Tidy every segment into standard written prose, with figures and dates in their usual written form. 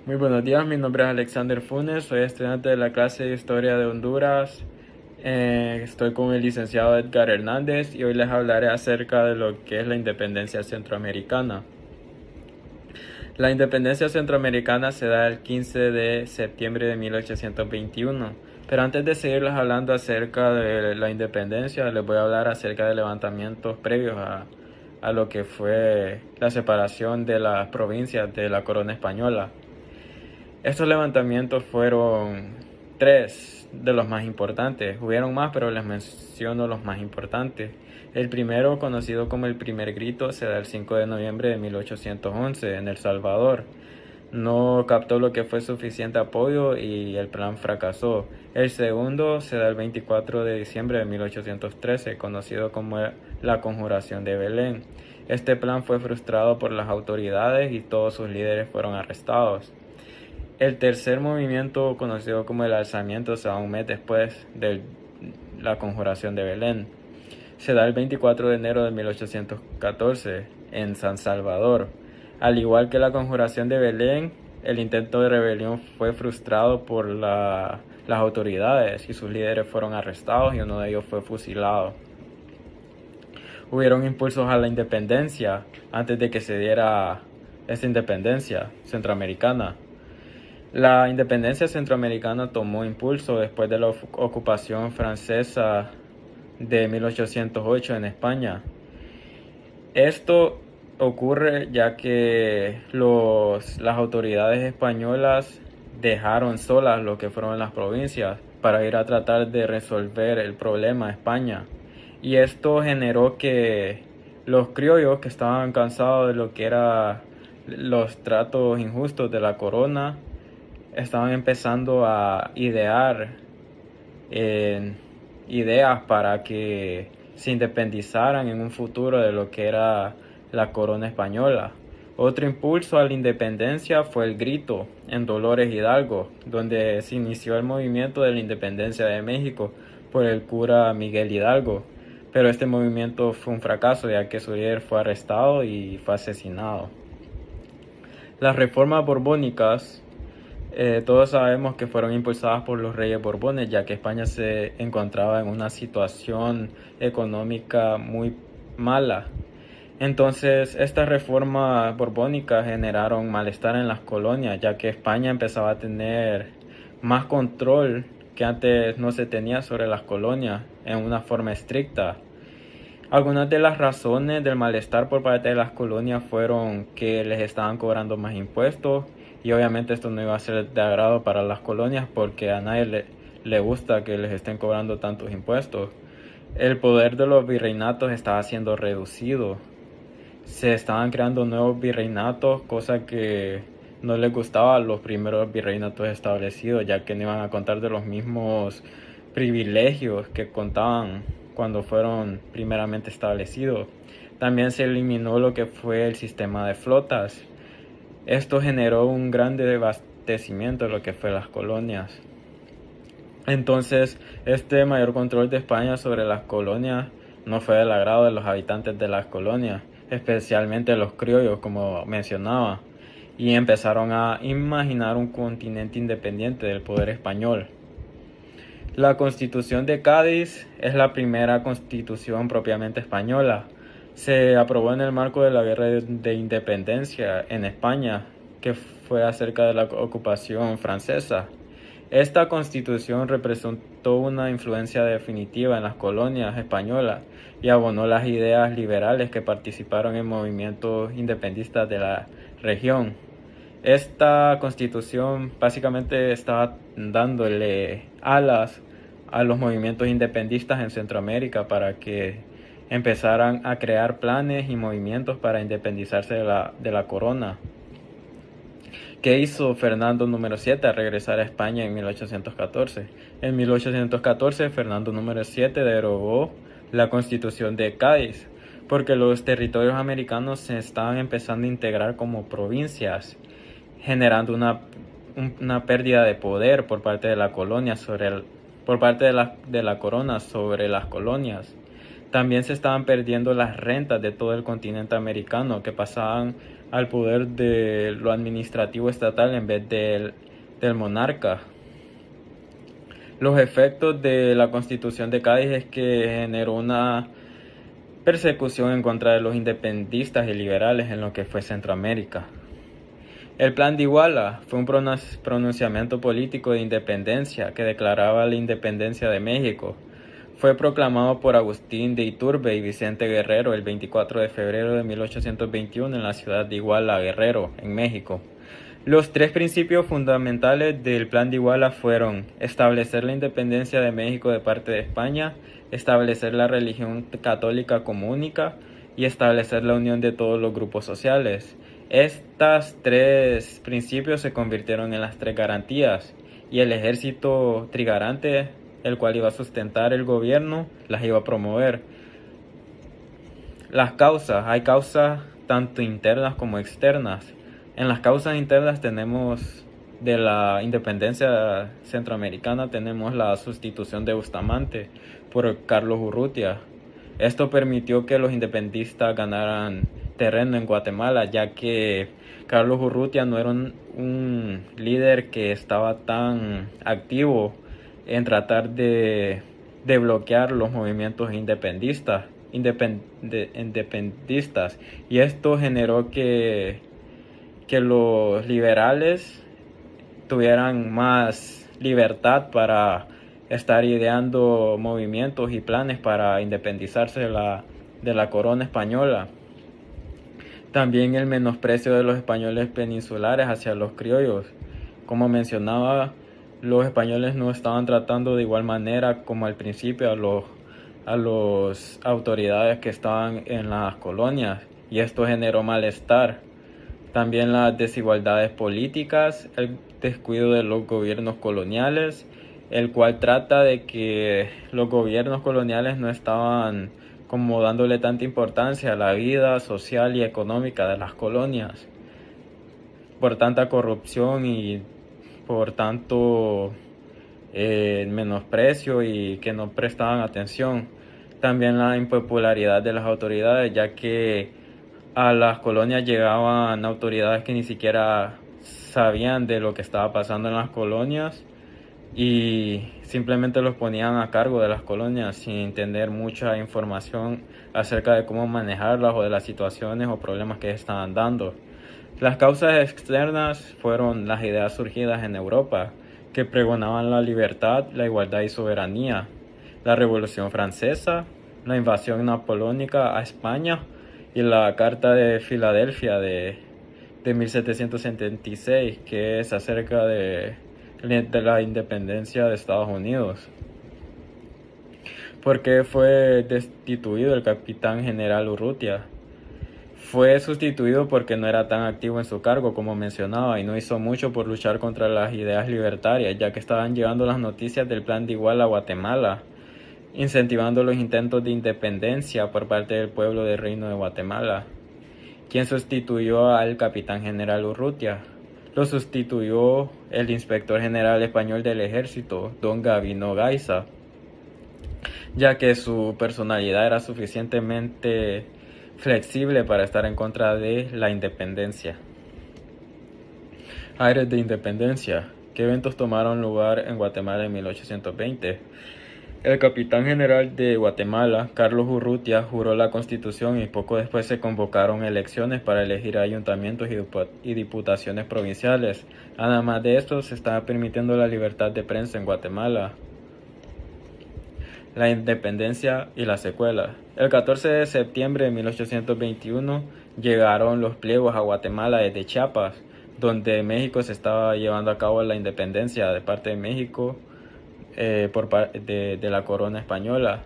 Muy buenos días, mi nombre es Alexander Funes, soy estudiante de la clase de Historia de Honduras. Estoy con el licenciado Edgar Hernández y hoy les hablaré acerca de lo que es la independencia centroamericana. La independencia centroamericana se da el 15 de septiembre de 1821, pero antes de seguirles hablando acerca de la independencia, les voy a hablar acerca de levantamientos previos a lo que fue la separación de las provincias de la corona española. Estos levantamientos fueron tres de los más importantes. Hubieron más, pero les menciono los más importantes. El primero, conocido como el primer grito, se da el 5 de noviembre de 1811 en El Salvador. No captó lo que fue suficiente apoyo y el plan fracasó. El segundo se da el 24 de diciembre de 1813, conocido como la Conjuración de Belén. Este plan fue frustrado por las autoridades y todos sus líderes fueron arrestados. El tercer movimiento, conocido como el alzamiento, se da un mes después de la Conjuración de Belén. Se da el 24 de enero de 1814 en San Salvador. Al igual que la Conjuración de Belén, el intento de rebelión fue frustrado por las autoridades y sus líderes fueron arrestados y uno de ellos fue fusilado. Hubieron impulsos a la independencia antes de que se diera esta independencia centroamericana. La independencia centroamericana tomó impulso después de la ocupación francesa de 1808 en España. Esto ocurre ya que las autoridades españolas dejaron solas lo que fueron las provincias para ir a tratar de resolver el problema a España. Y esto generó que los criollos, que estaban cansados de lo que eran los tratos injustos de la corona, estaban empezando a idear ideas para que se independizaran en un futuro de lo que era la corona española. Otro impulso a la independencia fue el grito en Dolores Hidalgo, donde se inició el movimiento de la independencia de México por el cura Miguel Hidalgo. Pero este movimiento fue un fracaso, ya que su líder fue arrestado y fue asesinado. Las reformas borbónicas, todos sabemos que fueron impulsadas por los reyes borbones, ya que España se encontraba en una situación económica muy mala. Entonces, estas reformas borbónicas generaron malestar en las colonias, ya que España empezaba a tener más control que antes no se tenía sobre las colonias en una forma estricta. Algunas de las razones del malestar por parte de las colonias fueron que les estaban cobrando más impuestos y obviamente esto no iba a ser de agrado para las colonias porque a nadie le gusta que les estén cobrando tantos impuestos. El poder de los virreinatos estaba siendo reducido. Se estaban creando nuevos virreinatos, cosa que no les gustaba a los primeros virreinatos establecidos, ya que no iban a contar de los mismos privilegios que contaban cuando fueron primeramente establecidos. También se eliminó lo que fue el sistema de flotas. Esto generó un gran desabastecimiento de lo que fue las colonias. Entonces, este mayor control de España sobre las colonias no fue del agrado de los habitantes de las colonias, especialmente los criollos, como mencionaba, y empezaron a imaginar un continente independiente del poder español. La Constitución de Cádiz es la primera constitución propiamente española. Se aprobó en el marco de la Guerra de Independencia en España, que fue acerca de la ocupación francesa. Esta constitución representó una influencia definitiva en las colonias españolas y abonó las ideas liberales que participaron en movimientos independistas de la región. Esta constitución básicamente estaba dándole alas a los movimientos independistas en Centroamérica para que empezaran a crear planes y movimientos para independizarse de la corona. ¿Qué hizo Fernando número 7 al regresar a España en 1814? En 1814, Fernando número 7 derogó la Constitución de Cádiz, porque los territorios americanos se estaban empezando a integrar como provincias, generando una pérdida de poder por parte de la colonia por parte de la corona sobre las colonias. También se estaban perdiendo las rentas de todo el continente americano, que pasaban al poder de lo administrativo estatal en vez del monarca. Los efectos de la Constitución de Cádiz es que generó una persecución en contra de los independistas y liberales en lo que fue Centroamérica. El Plan de Iguala fue un pronunciamiento político de independencia que declaraba la independencia de México. Fue proclamado por Agustín de Iturbide y Vicente Guerrero el 24 de febrero de 1821 en la ciudad de Iguala, Guerrero, en México. Los tres principios fundamentales del Plan de Iguala fueron establecer la independencia de México de parte de España, establecer la religión católica como única y establecer la unión de todos los grupos sociales. Estos tres principios se convirtieron en las tres garantías y el ejército trigarante, el cual iba a sustentar el gobierno, las iba a promover. Las causas, hay causas tanto internas como externas. En las causas internas tenemos de la independencia centroamericana, tenemos la sustitución de Bustamante por Carlos Urrutia. Esto permitió que los independistas ganaran terreno en Guatemala, ya que Carlos Urrutia no era un líder que estaba tan activo en tratar de bloquear los movimientos independistas, y esto generó que los liberales tuvieran más libertad para estar ideando movimientos y planes para independizarse de la corona española. También el menosprecio de los españoles peninsulares hacia los criollos. Como mencionaba, los españoles no estaban tratando de igual manera como al principio a las autoridades que estaban en las colonias, y esto generó malestar. También las desigualdades políticas, el descuido de los gobiernos coloniales, el cual trata de que los gobiernos coloniales no estaban como dándole tanta importancia a la vida social y económica de las colonias, por tanta corrupción y por tanto menosprecio y que no prestaban atención. También la impopularidad de las autoridades, ya que a las colonias llegaban autoridades que ni siquiera sabían de lo que estaba pasando en las colonias y simplemente los ponían a cargo de las colonias sin tener mucha información acerca de cómo manejarlas o de las situaciones o problemas que estaban dando. Las causas externas fueron las ideas surgidas en Europa, que pregonaban la libertad, la igualdad y soberanía, la Revolución Francesa, la invasión napoleónica a España y la Carta de Filadelfia de 1776, que es acerca de la independencia de Estados Unidos. ¿Por qué fue destituido el capitán general Urrutia? Fue sustituido porque no era tan activo en su cargo como mencionaba y no hizo mucho por luchar contra las ideas libertarias, ya que estaban llegando las noticias del Plan de Iguala a Guatemala, incentivando los intentos de independencia por parte del pueblo del Reino de Guatemala. ¿Quién sustituyó al capitán general Urrutia? Lo sustituyó el inspector general español del ejército, don Gabino Gaiza, ya que su personalidad era suficientemente flexible para estar en contra de la independencia. Aires de independencia. ¿Qué eventos tomaron lugar en Guatemala en 1820? El capitán general de Guatemala, Carlos Urrutia, juró la Constitución y poco después se convocaron elecciones para elegir ayuntamientos y diputaciones provinciales. Además de esto, se estaba permitiendo la libertad de prensa en Guatemala. La independencia y la secuela. El 14 de septiembre de 1821 llegaron los pliegos a Guatemala desde Chiapas, donde México se estaba llevando a cabo la independencia de parte de México por parte de la corona española,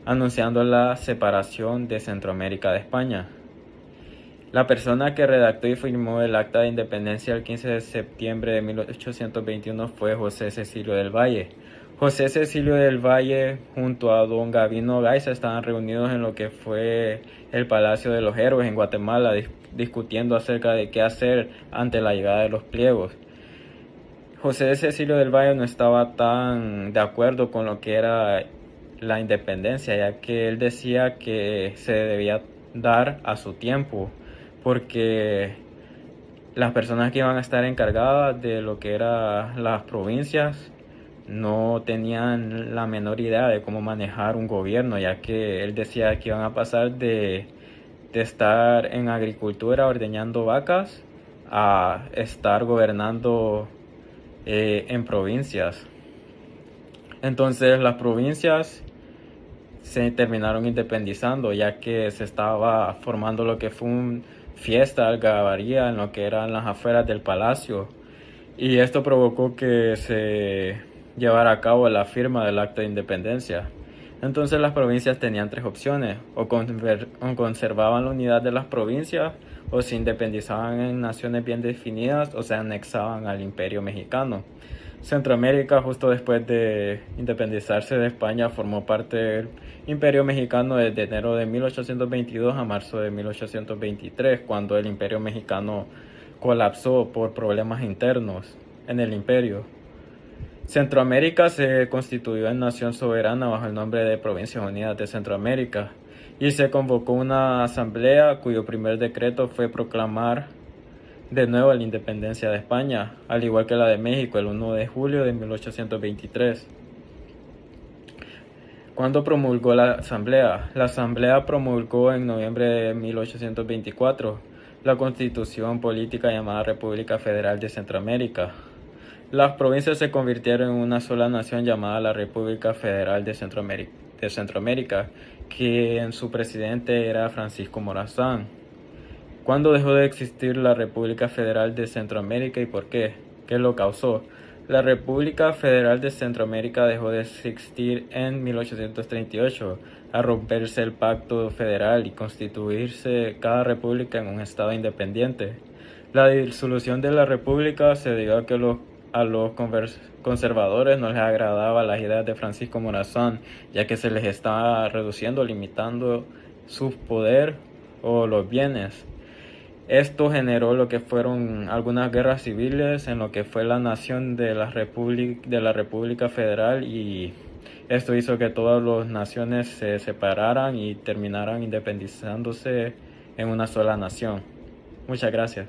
anunciando la separación de Centroamérica de España. La persona que redactó y firmó el Acta de Independencia el 15 de septiembre de 1821 fue José Cecilio del Valle. José Cecilio del Valle junto a don Gabino Gaiza estaban reunidos en lo que fue el Palacio de los Héroes en Guatemala, discutiendo acerca de qué hacer ante la llegada de los pliegos. José Cecilio del Valle no estaba tan de acuerdo con lo que era la independencia, ya que él decía que se debía dar a su tiempo, porque las personas que iban a estar encargadas de lo que eran las provincias no tenían la menor idea de cómo manejar un gobierno, ya que él decía que iban a pasar de estar en agricultura ordeñando vacas a estar gobernando en provincias. Entonces las provincias se terminaron independizando, ya que se estaba formando lo que fue un fiesta, algarabía en lo que eran las afueras del palacio, y esto provocó que se llevara a cabo la firma del acta de independencia. Entonces las provincias tenían tres opciones: o conservaban la unidad de las provincias, o se independizaban en naciones bien definidas, o se anexaban al Imperio Mexicano. Centroamérica, justo después de independizarse de España, formó parte del Imperio Mexicano desde enero de 1822 a marzo de 1823, cuando el Imperio Mexicano colapsó por problemas internos en el imperio. Centroamérica se constituyó en nación soberana bajo el nombre de Provincias Unidas de Centroamérica, y se convocó una asamblea cuyo primer decreto fue proclamar de nuevo la independencia de España, al igual que la de México, el 1 de julio de 1823. ¿Cuándo promulgó la asamblea? La asamblea promulgó en noviembre de 1824 la constitución política llamada República Federal de Centroamérica. Las provincias se convirtieron en una sola nación llamada la República Federal de Centroamérica, que en su presidente era Francisco Morazán. ¿Cuándo dejó de existir la República Federal de Centroamérica y por qué? ¿Qué lo causó? La República Federal de Centroamérica dejó de existir en 1838, al romperse el Pacto Federal y constituirse cada república en un estado independiente. La disolución de la república se debió a que a los conservadores no les agradaba las ideas de Francisco Morazán, ya que se les estaba reduciendo, limitando su poder o los bienes. Esto generó lo que fueron algunas guerras civiles en lo que fue la nación de la República Federal, y esto hizo que todas las naciones se separaran y terminaran independizándose en una sola nación. Muchas gracias.